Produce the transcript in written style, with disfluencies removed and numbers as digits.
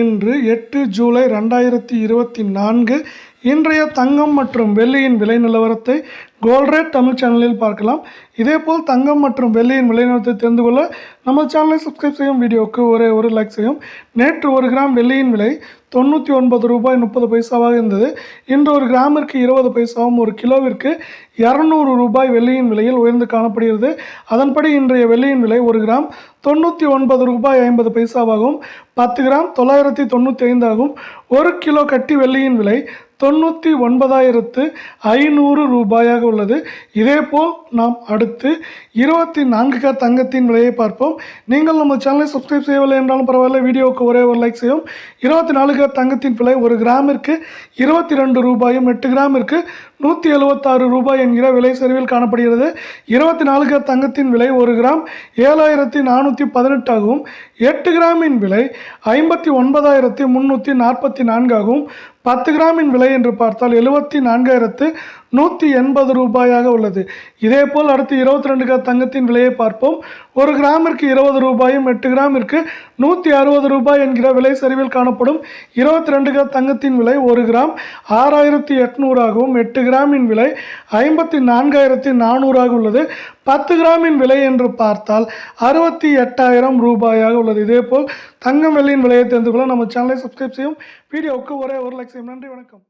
இன்று 8 ஜூலை 2024 இன்றைய தங்கம் மற்றும் வெள்ளியின் விலை நிலவரத்தை கோல்ட் ரேட் தமிழ் சேனலில் பார்க்கலாம். இதேபோல் தங்கம் மற்றும் வெள்ளியின் விலை நிலவரத்தை தெரிந்து கொள்ள நம்ம சேனலை சப்ஸ்கிரைப் செய்யும், வீடியோவுக்கு ஒரு லைக் செய்யும். நேற்று 1 கிராம் வெள்ளியின் விலை 99 ரூபாய் 30 பைசாவாக இருந்தது. இன்று 1 கிராமிற்கு 20 பைசாவும் 1 கிலோவிற்கு 200 ரூபாய் வெள்ளியின் விலையில் உயர்ந்து காணப்படுகிறது. அதன்படி இன்றைய வெள்ளியின் விலை 1 கிராம் 99 ரூபாய் 50 பைசாவாகவும் 10 கிராம் 995 ஆகும். 1 கிலோ கட்டி வெள்ளியின் விலை 99,500 ரூபாயாக உள்ளது. இதேபோல் நாம் அடுத்து 24 கேரட் தங்கத்தின் விலையை பார்ப்போம். நீங்கள் நம்ம சேனலை சப்ஸ்கிரைப் செய்யவில்லை என்றாலும் பரவாயில்ல, வீடியோவுக்கு ஒரு லைக் செய்யும். 24 கேரட் தங்கத்தின் விலை 1 கிராமிற்கு 22 ரூபாயும் 8 கிராமிற்கு 176 ரூபாய் என்கிற விலை சரிவில் காணப்படுகிறது. 24 கேரட் தங்கத்தின் விலை 1 கிராம் 7418 ஆகவும் 8 கிராமின் விலை 59,344 ஆகவும் 10 கிராமின் விலை என்று பார்த்தால் 74,180 ரூபாயாக உள்ளது. இதேபோல் அடுத்து 22 கேரட் தங்கத்தின் விலையை பார்ப்போம். 1 கிராமிற்கு 20 ரூபாயும் 8 கிராமிற்கு 160 ரூபாய் என்கிற விலை சரிவில் காணப்படும். 22 கேரட் தங்கத்தின் விலை 1 கிராம் 6,800 ஆகவும் 8 கிராமின் விலை 54,400 ஆக உள்ளது. 10 கிராமின் விலை என்று பார்த்தால் 68,000 ரூபாயாக உள்ளது. இதேபோல் தங்கம் வெள்ளியின் விலையை தெரிந்து கொள்ள நம்ம சேனலை சப்ஸ்கிரைப் செய்யும், வீடியோவுக்கு ஒரு லைக் செய்யும். நன்றி, வணக்கம்.